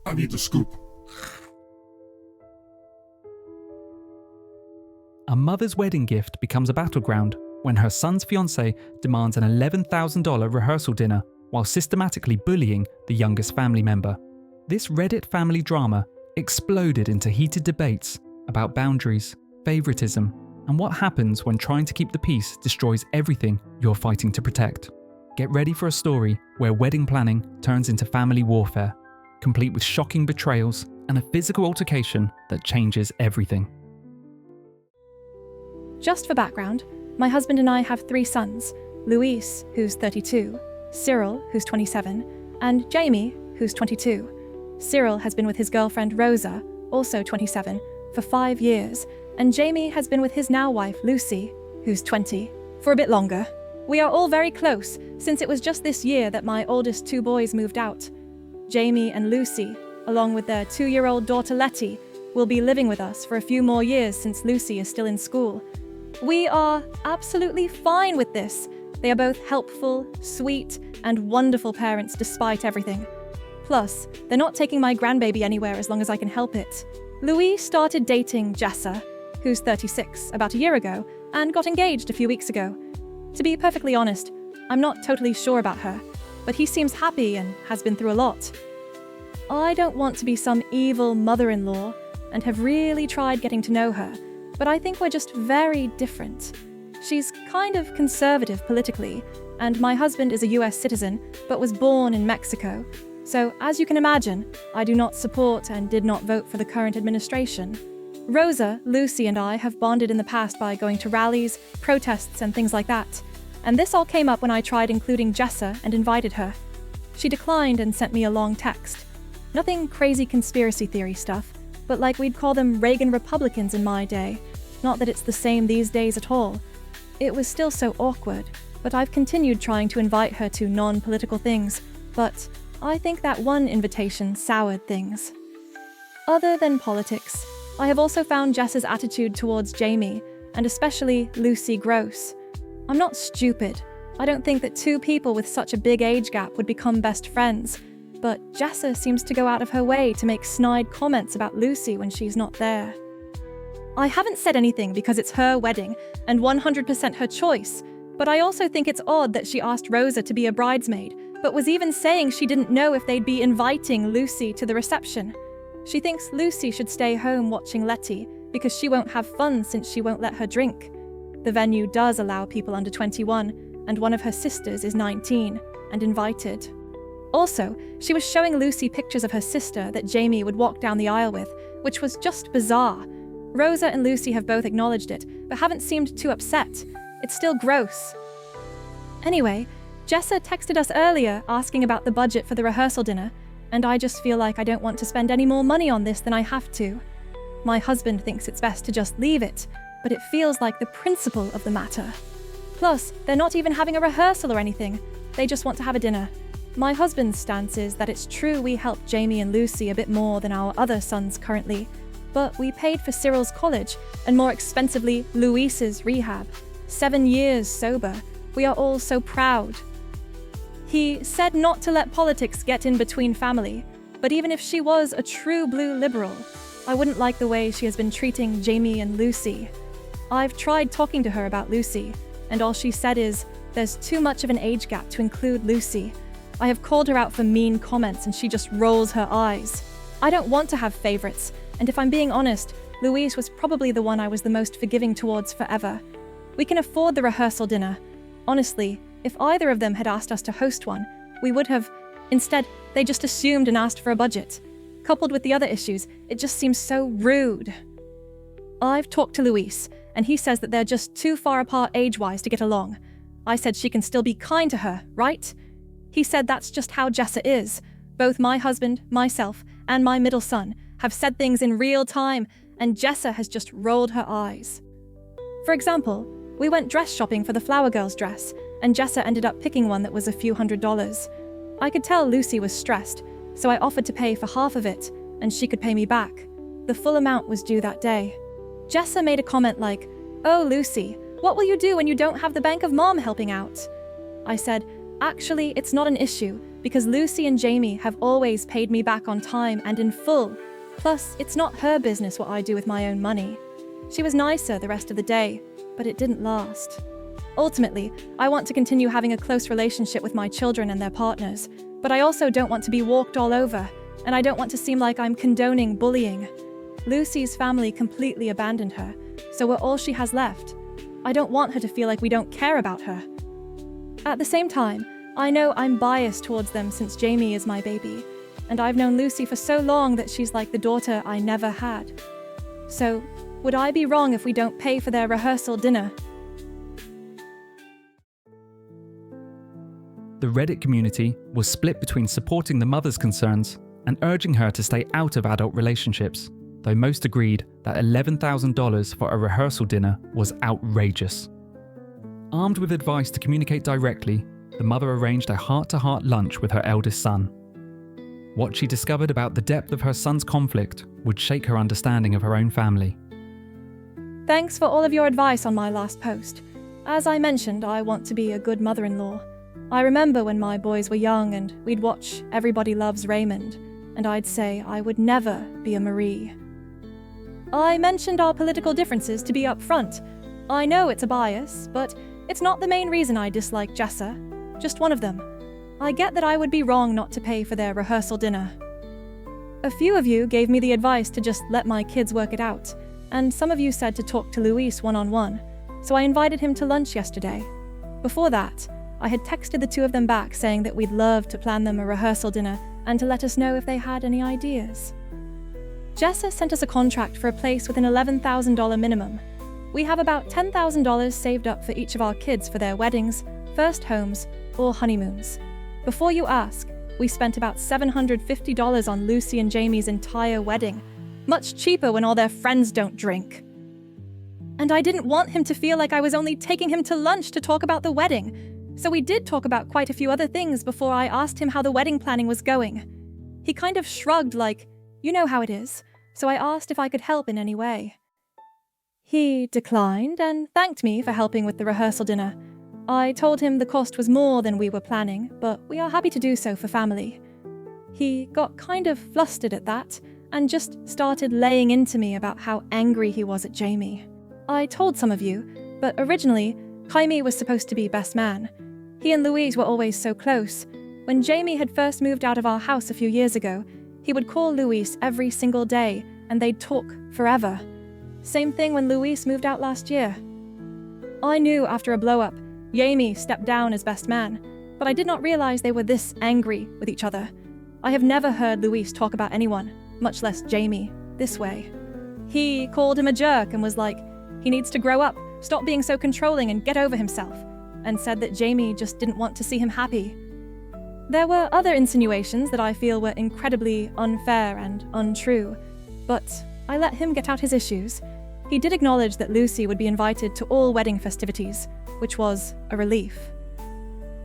I need the scoop. A mother's wedding gift becomes a battleground when her son's fiancée demands an $11,000 rehearsal dinner while systematically bullying the youngest family member. This Reddit family drama exploded into heated debates about boundaries, favoritism, and what happens when trying to keep the peace destroys everything you're fighting to protect. Get ready for a story where wedding planning turns into family warfare, complete with shocking betrayals and a physical altercation that changes everything. Just for background, my husband and I have 3 sons, Luis, who's 32, Cyril, who's 27, and Jamie, who's 22. Cyril has been with his girlfriend Rosa, also 27, for 5 years, and Jamie has been with his now wife Lucy, who's 20, for a bit longer. We are all very close, since it was just this year that my oldest 2 boys moved out. Jamie and Lucy, along with their 2-year-old daughter Letty, will be living with us for a few more years since Lucy is still in school. We are absolutely fine with this. They are both helpful, sweet, and wonderful parents despite everything. Plus, they're not taking my grandbaby anywhere as long as I can help it. Louis started dating Jessa, who's 36, about a year ago, and got engaged a few weeks ago. To be perfectly honest, I'm not totally sure about her, but he seems happy and has been through a lot. I don't want to be some evil mother-in-law and have really tried getting to know her, but I think we're just very different. She's kind of conservative politically, and my husband is a US citizen, but was born in Mexico. So, as you can imagine, I do not support and did not vote for the current administration. Rosa, Lucy, and I have bonded in the past by going to rallies, protests, and things like that. And this all came up when I tried including Jessa and invited her. She declined and sent me a long text. Nothing crazy conspiracy theory stuff, but like we'd call them Reagan Republicans in my day. Not that it's the same these days at all. It was still so awkward, but I've continued trying to invite her to non-political things, but I think that one invitation soured things. Other than politics, I have also found Jessa's attitude towards Jamie, and especially Lucy, gross. I'm not stupid. I don't think that 2 people with such a big age gap would become best friends, but Jessa seems to go out of her way to make snide comments about Lucy when she's not there. I haven't said anything because it's her wedding and 100% her choice, but I also think it's odd that she asked Rosa to be a bridesmaid, but was even saying she didn't know if they'd be inviting Lucy to the reception. She thinks Lucy should stay home watching Letty because she won't have fun since she won't let her drink. The venue does allow people under 21, and one of her sisters is 19 and invited. Also, she was showing Lucy pictures of her sister that Jamie would walk down the aisle with, which was just bizarre. Rosa and Lucy have both acknowledged it, but haven't seemed too upset. It's still gross. Anyway, Jessa texted us earlier asking about the budget for the rehearsal dinner, and I just feel like I don't want to spend any more money on this than I have to. My husband thinks it's best to just leave it, but it feels like the principle of the matter. Plus, they're not even having a rehearsal or anything. They just want to have a dinner. My husband's stance is that it's true we help Jamie and Lucy a bit more than our other sons currently, but we paid for Cyril's college and more expensively Luis's rehab. 7 years sober. We are all so proud. He said not to let politics get in between family, but even if she was a true blue liberal, I wouldn't like the way she has been treating Jamie and Lucy. I've tried talking to her about Lucy, and all she said is, there's too much of an age gap to include Lucy. I have called her out for mean comments and she just rolls her eyes. I don't want to have favorites, and if I'm being honest, Louise was probably the one I was the most forgiving towards forever. We can afford the rehearsal dinner. Honestly, if either of them had asked us to host one, we would have. Instead, they just assumed and asked for a budget. Coupled with the other issues, it just seems so rude. I've talked to Luis, and he says that they're just too far apart age-wise to get along. I said she can still be kind to her, right? He said that's just how Jessa is. Both my husband, myself, and my middle son have said things in real time, and Jessa has just rolled her eyes. For example, we went dress shopping for the Flower Girl's dress, and Jessa ended up picking one that was a few $100s. I could tell Lucy was stressed, so I offered to pay for half of it, and she could pay me back. The full amount was due that day. Jessa made a comment like, "Oh, Lucy, what will you do when you don't have the Bank of Mom helping out?" I said, "Actually, it's not an issue, because Lucy and Jamie have always paid me back on time and in full. Plus, it's not her business what I do with my own money. She was nicer the rest of the day, but it didn't last. Ultimately, I want to continue having a close relationship with my children and their partners, but I also don't want to be walked all over, and I don't want to seem like I'm condoning bullying. Lucy's family completely abandoned her, so we're all she has left. I don't want her to feel like we don't care about her. At the same time, I know I'm biased towards them since Jamie is my baby, and I've known Lucy for so long that she's like the daughter I never had. So, would I be wrong if we don't pay for their rehearsal dinner? The Reddit community was split between supporting the mother's concerns and urging her to stay out of adult relationships, though most agreed that $11,000 for a rehearsal dinner was outrageous. Armed with advice to communicate directly, the mother arranged a heart-to-heart lunch with her eldest son. What she discovered about the depth of her son's conflict would shake her understanding of her own family. Thanks for all of your advice on my last post. As I mentioned, I want to be a good mother-in-law. I remember when my boys were young and we'd watch Everybody Loves Raymond, and I'd say I would never be a Marie. I mentioned our political differences to be upfront. I know it's a bias, but it's not the main reason I dislike Jessa, just one of them. I get that I would be wrong not to pay for their rehearsal dinner. A few of you gave me the advice to just let my kids work it out, and some of you said to talk to Luis one-on-one, so I invited him to lunch yesterday. Before that, I had texted the two of them back saying that we'd love to plan them a rehearsal dinner and to let us know if they had any ideas. Jessa sent us a contract for a place with an $11,000 minimum. We have about $10,000 saved up for each of our kids for their weddings, first homes, or honeymoons. Before you ask, we spent about $750 on Lucy and Jamie's entire wedding, much cheaper when all their friends don't drink. And I didn't want him to feel like I was only taking him to lunch to talk about the wedding. So we did talk about quite a few other things before I asked him how the wedding planning was going. He kind of shrugged like, you know how it is, so I asked if I could help in any way. He declined and thanked me for helping with the rehearsal dinner. I told him the cost was more than we were planning, but we are happy to do so for family. He got kind of flustered at that and just started laying into me about how angry he was at Jamie. I told some of you, but originally, Jaime was supposed to be best man. He and Louise were always so close. When Jamie had first moved out of our house a few years ago, he would call Louise every single day, and they'd talk forever. Same thing when Louise moved out last year. I knew after a blow-up, Jamie stepped down as best man, but I did not realize they were this angry with each other. I have never heard Louise talk about anyone, much less Jamie, this way. He called him a jerk and was like, he needs to grow up, stop being so controlling and get over himself, and said that Jamie just didn't want to see him happy. There were other insinuations that I feel were incredibly unfair and untrue, but I let him get out his issues. He did acknowledge that Lucy would be invited to all wedding festivities, which was a relief.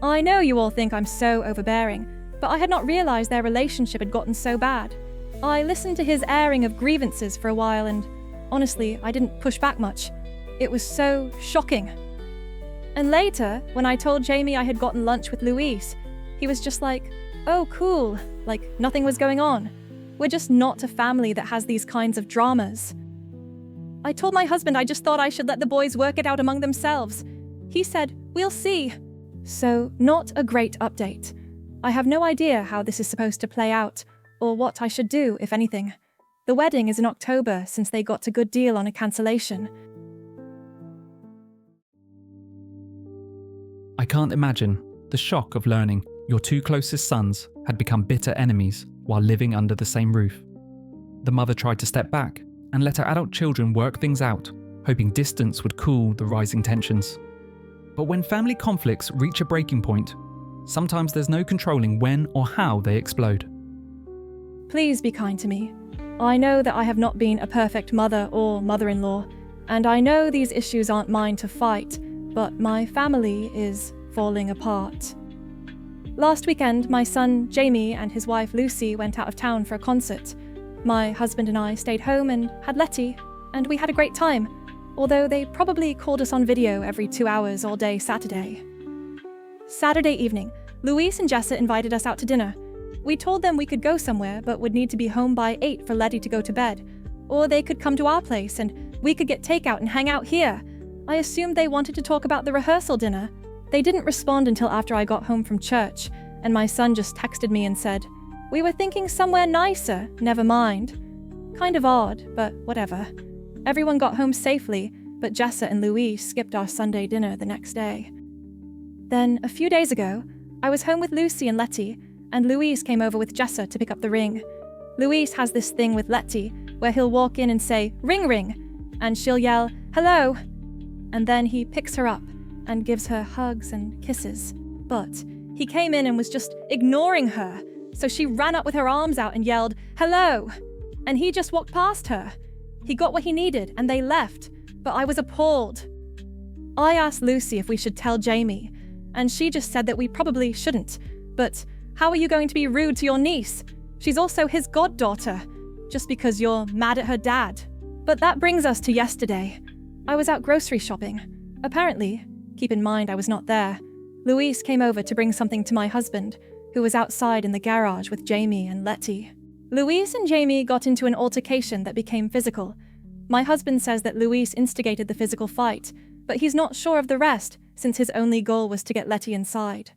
I know you all think I'm so overbearing, but I had not realized their relationship had gotten so bad. I listened to his airing of grievances for a while and, honestly, I didn't push back much. It was so shocking. And later, when I told Jamie I had gotten lunch with Louise, he was just like, oh cool, like nothing was going on. We're just not a family that has these kinds of dramas. I told my husband I just thought I should let the boys work it out among themselves. He said, we'll see. So, not a great update. I have no idea how this is supposed to play out, or what I should do, if anything. The wedding is in October since they got a good deal on a cancellation. I can't imagine the shock of learning your two closest sons had become bitter enemies while living under the same roof. The mother tried to step back and let her adult children work things out, hoping distance would cool the rising tensions. But when family conflicts reach a breaking point, sometimes there's no controlling when or how they explode. Please be kind to me. I know that I have not been a perfect mother or mother-in-law, and I know these issues aren't mine to fight, but my family is falling apart. Last weekend, my son Jamie and his wife Lucy went out of town for a concert. My husband and I stayed home and had Letty, and we had a great time, although they probably called us on video every 2 hours all day Saturday. Saturday evening, Luis and Jessa invited us out to dinner. We told them we could go somewhere, but would need to be home by 8 for Letty to go to bed. Or they could come to our place and we could get takeout and hang out here. I assumed they wanted to talk about the rehearsal dinner. They didn't respond until after I got home from church, and my son just texted me and said, "We were thinking somewhere nicer, never mind." Kind of odd, but whatever. Everyone got home safely, but Jessa and Luis skipped our Sunday dinner the next day. Then, a few days ago, I was home with Lucy and Letty, and Luis came over with Jessa to pick up the ring. Luis has this thing with Letty, where he'll walk in and say, "Ring, ring," and she'll yell, "Hello," and then he picks her up and gives her hugs and kisses. But he came in and was just ignoring her, so she ran up with her arms out and yelled, "Hello," and he just walked past her. He got what he needed and they left, but I was appalled. I asked Lucy if we should tell Jamie, and she just said that we probably shouldn't. But how are you going to be rude to your niece? She's also his goddaughter, just because you're mad at her dad. But that brings us to yesterday. I was out grocery shopping. Apparently, keep in mind I was not there, Luis came over to bring something to my husband, who was outside in the garage with Jamie and Letty. Luis and Jamie got into an altercation that became physical. My husband says that Luis instigated the physical fight, but he's not sure of the rest since his only goal was to get Letty inside.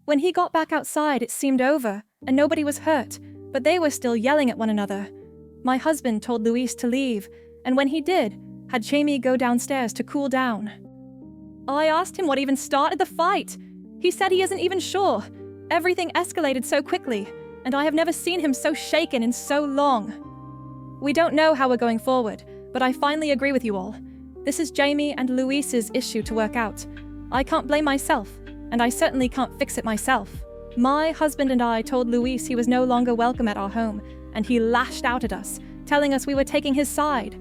When he got back outside, it seemed over, and nobody was hurt, but they were still yelling at one another. My husband told Luis to leave, and when he did, had Jamie go downstairs to cool down. I asked him what even started the fight. He said he isn't even sure. Everything escalated so quickly, and I have never seen him so shaken in so long. We don't know how we're going forward, but I finally agree with you all. This is Jamie and Luis's issue to work out. I can't blame myself, and I certainly can't fix it myself. My husband and I told Luis he was no longer welcome at our home, and he lashed out at us, telling us we were taking his side.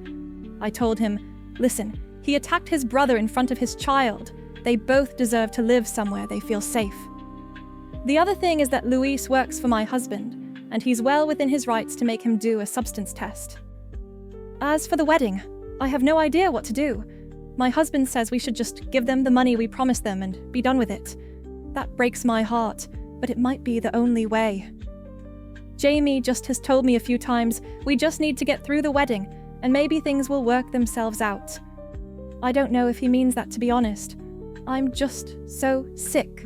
I told him, "Listen, he attacked his brother in front of his child. They both deserve to live somewhere they feel safe." The other thing is that Luis works for my husband, and he's well within his rights to make him do a substance test. As for the wedding, I have no idea what to do. My husband says we should just give them the money we promised them and be done with it. That breaks my heart, but it might be the only way. Jamie just has told me a few times we just need to get through the wedding, and maybe things will work themselves out. I don't know if he means that, to be honest. I'm just so sick.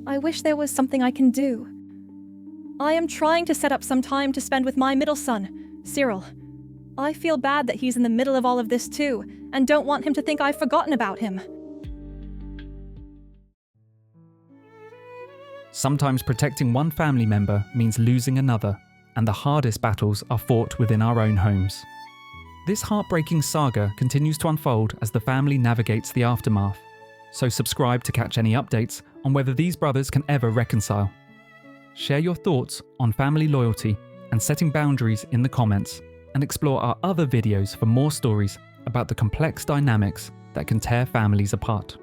I wish there was something I can do. I am trying to set up some time to spend with my middle son, Cyril. I feel bad that he's in the middle of all of this too, and don't want him to think I've forgotten about him. Sometimes protecting one family member means losing another, and the hardest battles are fought within our own homes. This heartbreaking saga continues to unfold as the family navigates the aftermath, so subscribe to catch any updates on whether these brothers can ever reconcile. Share your thoughts on family loyalty and setting boundaries in the comments, and explore our other videos for more stories about the complex dynamics that can tear families apart.